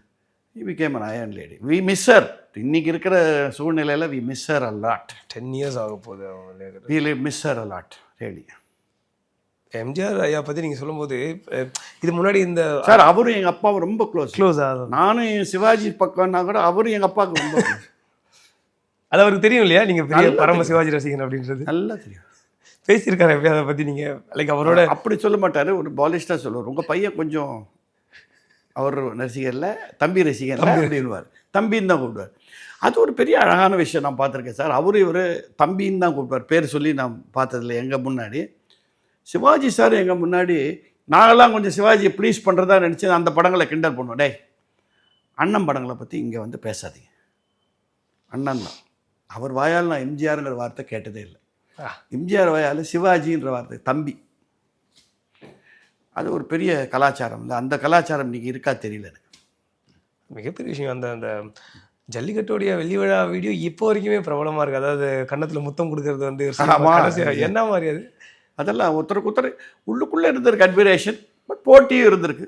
he became an iron lady. We miss her. இன்னைக்கு இருக்கிற சூழ்நிலையில் we miss her a lot. 10 years ஆக போகுது அவங்க. We miss her a lot, really. MGR ஐயா பற்றி நீங்கள் சொல்லும்போது இது முன்னாடி இந்த சார் அவரும் எங்கள் அப்பாவும் ரொம்ப க்ளோஸ் ஆகும். நானும் சிவாஜி பக்கம்னா கூட அவரும் எங்கள் அப்பாவுக்கு ரொம்ப அது அவருக்கு தெரியும் இல்லையா, நீங்கள் பெரிய பரம சிவாஜி ரசிகன் அப்படின்றது நல்லா தெரியும். பேசியிருக்காரு எப்படியா அதை பற்றி நீங்கள் லைக் அவரோட? அப்படி சொல்ல மாட்டார், ஒரு பாலிஷ்டாக சொல்லுவார். உங்கள் பையன் கொஞ்சம் அவர் ரசிகரில் தம்பி ரசிகரில் அப்படின்வார், தம்பின்னு தான் கூப்பிடுவார். அது ஒரு பெரிய அழகான விஷயம் நான் பார்த்துருக்கேன் சார். இவர் தம்பின்னு தான் கூப்பிடுவார், பேர் சொல்லி நான் பார்த்ததில்ல. எங்கள் முன்னாடி சிவாஜி சார் எங்கள் முன்னாடி நாங்கள்லாம் கொஞ்சம் சிவாஜியை ப்ளீஸ் பண்ணுறதா நினச்சி அந்த படங்களை கிண்டல் பண்ணுவோம். டே அண்ணன் படங்களை பற்றி இங்கே வந்து பேசாதீங்க, அண்ணன் தான். அவர் வாயால் நான் எம்ஜிஆருங்கிற வார்த்தை கேட்டதே இல்லை. எம்ஜிஆர் வாயால் சிவாஜின்ற வார்த்தை தம்பி. அது ஒரு பெரிய கலாச்சாரம் இல்லை, அந்த கலாச்சாரம் இன்றைக்கி இருக்கா தெரியல எனக்கு. மிகப்பெரிய விஷயம். அந்த ஜல்லிக்கட்டோடைய வெள்ளி விழா வீடியோ இப்போ வரைக்குமே பிரபலமாக இருக்குது. அதாவது கன்னத்தில் முத்தம் கொடுக்கறது வந்து என்ன மாதிரி அது? அதெல்லாம் ஒருத்தருக்கு ஒருத்தர் உள்ளுக்குள்ளே இருந்திருக்கு அட்மிரேஷன், பட் போட்டியும் இருந்திருக்கு.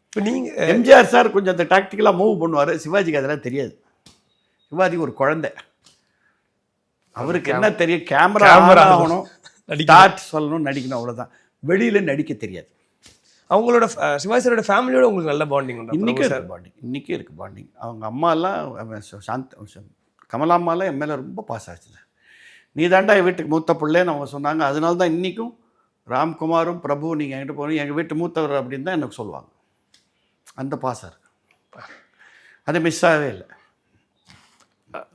இப்போ நீங்கள் எம்ஜிஆர் சார் கொஞ்சம் அந்த டாக்டிக்கலாக மூவ் பண்ணுவார், சிவாஜிக்கு அதெல்லாம் தெரியாது. சிவாஜி ஒரு குழந்தை, அவருக்கு என்ன தெரியும், கேமரா ஆகணும், ஸ்டார்ட் சொல்லணும், நடிக்கணும், அவ்வளோதான். வெளியில் நடிக்க தெரியாது. அவங்களோட சிவாஜி சாரோட ஃபேமிலியோட உங்களுக்கு நல்ல பாண்டிங் உண்டு? இன்றைக்கே இருக்குது பாண்டிங், இன்றைக்கே இருக்குது பாண்டிங். அவங்க அம்மாலாம் கமலாம்மாலாம் என் மேலே ரொம்ப பாஸ் ஆச்சு. நீ தாண்டா என் வீட்டுக்கு மூத்த பிள்ளைன்னு அவங்க சொன்னாங்க. அதனால தான் இன்றைக்கும் ராம்குமாரும் பிரபு நீங்கள் என்கிட்ட போகணும், எங்கள் வீட்டு மூத்தவர் அப்படின்னு தான் எனக்கு சொல்லுவாங்க. அந்த பாசம் இருக்குது, அது மிஸ் ஆகவே இல்லை.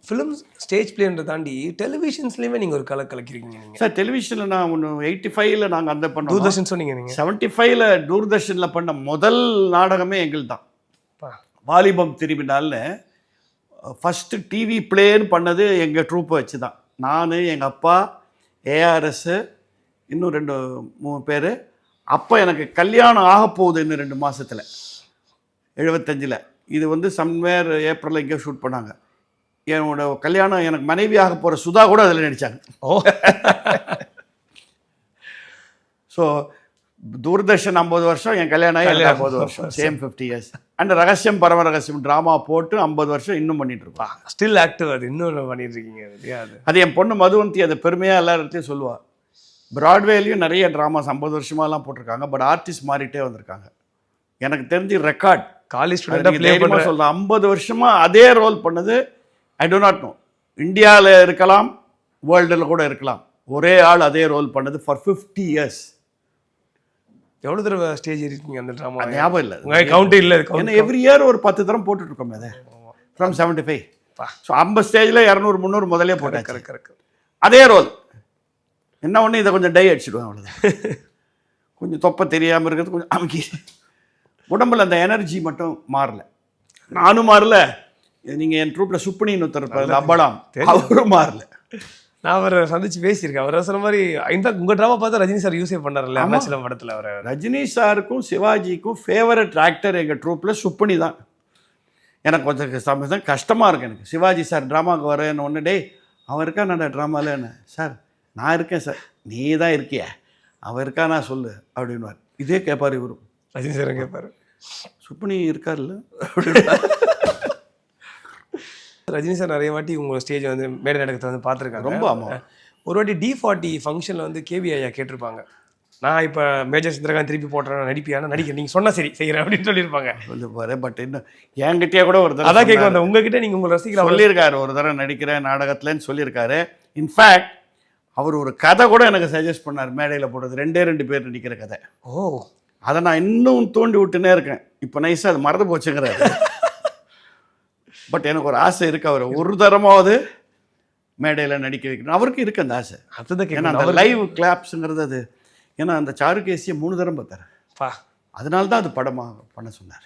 ஃபிலிம் ஸ்டேஜ் பிளேன்றதை தாண்டி டெலிவிஷன்ஸ்லேயுமே நீங்கள் ஒரு கலக்கிறீங்க நீங்கள் சார். டெலிவிஷனில் நான் ஒன்று 85ல் நாங்கள் அந்த பண்ணோம். தூர்தர்ஷன் சொன்னீங்க நீங்கள். 75ல் தூர்தர்ஷனில் பண்ண முதல் நாடகமே எங்கள் தான். வாலிபம் திரும்பினால்னு ஃபஸ்ட்டு டிவி பிளேன்னு பண்ணது எங்கள் ட்ரூப்பை வச்சு தான். நான், எங்கள் அப்பா, ஏஆர்எஸ், இன்னும் 2-3 பேர். அப்போ எனக்கு கல்யாணம் ஆக போகுது இன்னும் 2 மாதத்தில், 75ல். இது வந்து சம்வேர் ஏப்ரலில் இங்கே ஷூட் பண்ணாங்க. என்னோட கல்யாணம், எனக்கு மனைவியாக போகிற சுதா கூட அதில் நடித்தாங்க. ஓ ஸோ தூர்தர்ஷன் 50 வருஷம், என் கல்யாணம் ஆகி 50 வருஷம், சேம் 50 years. அண்ட் ரகசியம் பரம ரகசியம் ட்ராமா போட்டு 50 வருஷம் இன்னும் பண்ணிட்டு இருப்பா. ஸ்டில் ஆக்டிவ், அது இன்னும் பண்ணிட்டு இருக்கீங்க இல்லையா? அது என் பொண்ணு மதுவந்தி அதை பெருமையாக எல்லார்ட்டையும் சொல்லுவாள். ப்ராட்வேலையும் நிறைய ட்ராமாஸ் 50 வருஷமாலாம் போட்டிருக்காங்க, பட் ஆர்டிஸ்ட் மாறிட்டே வந்திருக்காங்க. எனக்கு தெரிஞ்சு ரெக்கார்ட் காலேஜ் தைரியமாக சொல்கிறேன், 50 வருஷமாக அதே ரோல் பண்ணது. ஐ டோ நாட் நோ, இந்தியாவில் இருக்கலாம், வேர்ல்டில் கூட இருக்கலாம், ஒரே ஆள் அதே ரோல் பண்ணது ஃபார் 50 years. எவ்வளோ தடவை ஸ்டேஜ் இருக்கீங்க அந்த ட்ராமா? ஞாபகம் இல்லை, கவுண்ட் இல்லை. ஏன்னா எவ்ரி இயர் ஒரு 10 தரம் போட்டுட்ருக்கோம் அதை, ஃப்ரம் 75. ஸோ 50 ஸ்டேஜில் 200-300 முதலே போட்டேன். கரெக்ட். அதே ரோல். என்ன ஒன்று, இதை கொஞ்சம் டை அடிச்சுடுவேன், அவ்வளோதான். கொஞ்சம் தொப்பை தெரியாமல் இருக்கிறது, கொஞ்சம் அமுக்கி. உடம்புல அந்த எனர்ஜி மட்டும் மாறல, நானும் மாறல. நீங்கள் என் ட்ரூப்பில் சுப்பினின்னு ஒருத்தர் அம்பலாம், அவரும் மாறல. நான் அவரை சந்திச்சு பேசியிருக்கேன். அவர் சொன்ன மாதிரி இன்ஃபேக்ட் உங்கள் ட்ராமா பார்த்தா ரஜினி சார் யூஸே பண்ணார்ல அருணாச்சலம் படத்தில். அவர் ரஜினி சாருக்கும் சிவாஜிக்கும் ஃபேவரட் ஆக்டர் எங்கள் ட்ரூப்பில் சுப்பினி தான். எனக்கு கொஞ்சம் கஷ்டமாக இருக்கு. எனக்கு சிவாஜி சார் ட்ராமாவுக்கு வரேன்னு ஒன்று, டே அவன் இருக்கா நான் ட்ராமாவில் என்ன சார், நான் இருக்கேன் சார், நீ தான் இருக்கியா, அவன் இருக்கா நான் சொல்லு அப்படின்வார். இதே கேட்பார் இவரும், ரஜினி சார் கேட்பார், சுப்பினி இருக்கார்ல அப்படின்னு. ரஜினி சார் நிறைய வாட்டி உங்கள் ஸ்டேஜ் வந்து மேடை நடக்கத்தை வந்து பார்த்துருக்காங்க. ரொம்ப ஆமாம். ஒரு வாட்டி D40 ஃபங்க்ஷனில் வந்து கேவி ஐயா கேட்டிருப்பாங்க, நான் இப்போ மேஜர் சந்திரகாந்த் திருப்பி போட்டுறேன், நடிப்பியான நடிக்க நீங்கள் சொன்னால் சரி செய்கிறேன் அப்படின்னு சொல்லியிருப்பாங்க. சொல்லுப்பாரு, பட் இன்னும் என்கிட்டயே கூட ஒரு தடவை அதான் கேட்க வந்தேன், உங்ககிட்ட நீங்கள் உங்களை ரசிக்கிற சொல்லியிருக்காரு, ஒரு தடவை நடிக்கிறேன் நாடகத்துலன்னு சொல்லியிருக்காரு. இன்ஃபேக்ட் அவர் ஒரு கதை கூட எனக்கு சஜஸ்ட் பண்ணார், மேடையில் போடுறது 2 பேர் நடிக்கிற கதை. ஓ, அதை நான் இன்னும் தூண்டி விட்டுனே இருக்கேன். இப்போ நைஸாக அது மறந்து போச்சுங்கிறாரு. பட் எனக்கு ஒரு ஆசை இருக்குது, அவர் ஒரு தரமாவது மேடையில் நடிக்க வைக்கணும். அவருக்கு இருக்குது அந்த ஆசை. அதுதான் ஏன்னா அந்த லைவ் கிளாப்ஸுங்கிறது அது, ஏன்னா அந்த சாருகேசியை 3 தரம் பார்த்தார், அதனால தான் அது படமாக பண்ண சொன்னார்.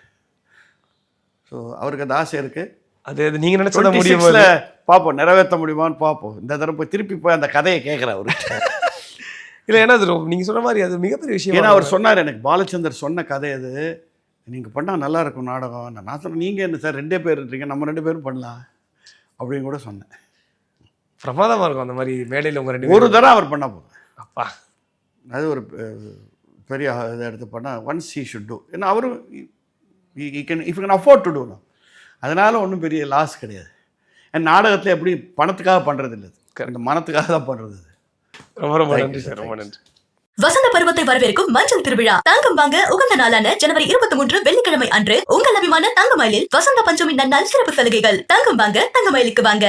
ஸோ அவருக்கு அந்த ஆசை இருக்குது. அது அது நீங்க நினைச்சா முடியும் 26ல பார்ப்போம், நிறைவேற்ற முடியுமான்னு பார்ப்போம். இந்த தடவை போய் திருப்பி போய் அந்த கதையை கேட்குறேன் அவரு. இல்லை, ஏன்னா அது நீங்க சொன்ன மாதிரி அது மிகப்பெரிய விஷயம். ஏன்னா அவர் சொன்னார் எனக்கு, பாலச்சந்தர் சொன்ன கதை அது, நீங்கள் பண்ணால் நல்லா இருக்கும் நாடகம். நான் சொன்னேன், நீங்கள் என்ன சார் 2 பேருன்றீங்க, நம்ம 2 பேரும் பண்ணலாம் அப்படின்னு கூட சொன்னேன். பிரமாதமா இருக்கும் அந்த மாதிரி மேடையில் உங்க 2 ஒரு தடவை அவர் பண்ண போதும், அப்பா. அது ஒரு பெரிய இதை எடுத்து பண்ணால் ஒன்ஸ் ஹீ ஷுட் டூ. ஏன்னா அவரும் if can afford to do. அதனால் ஒன்றும் பெரிய லாஸ் கிடையாது. என் நாடகத்தில் எப்படி பணத்துக்காக பண்ணுறது இல்லை, இந்த மனத்துக்காக தான் பண்ணுறது. ரொம்ப ரொம்ப நன்றி சார், ரொம்ப நன்றி. வசந்த பருவத்தை வரவேற்கும் மஞ்சள் திருவிழா. தங்கம் வாங்க உகந்த நாளான ஜனவரி 23 வெள்ளிக்கிழமை அன்று உங்கள் அபிமான தங்கமயிலில் வசந்த பஞ்சமி நன்னாள் சிறப்பு சலுகைகள். தங்கம் வாங்க தங்கமயிலுக்கு வாங்க.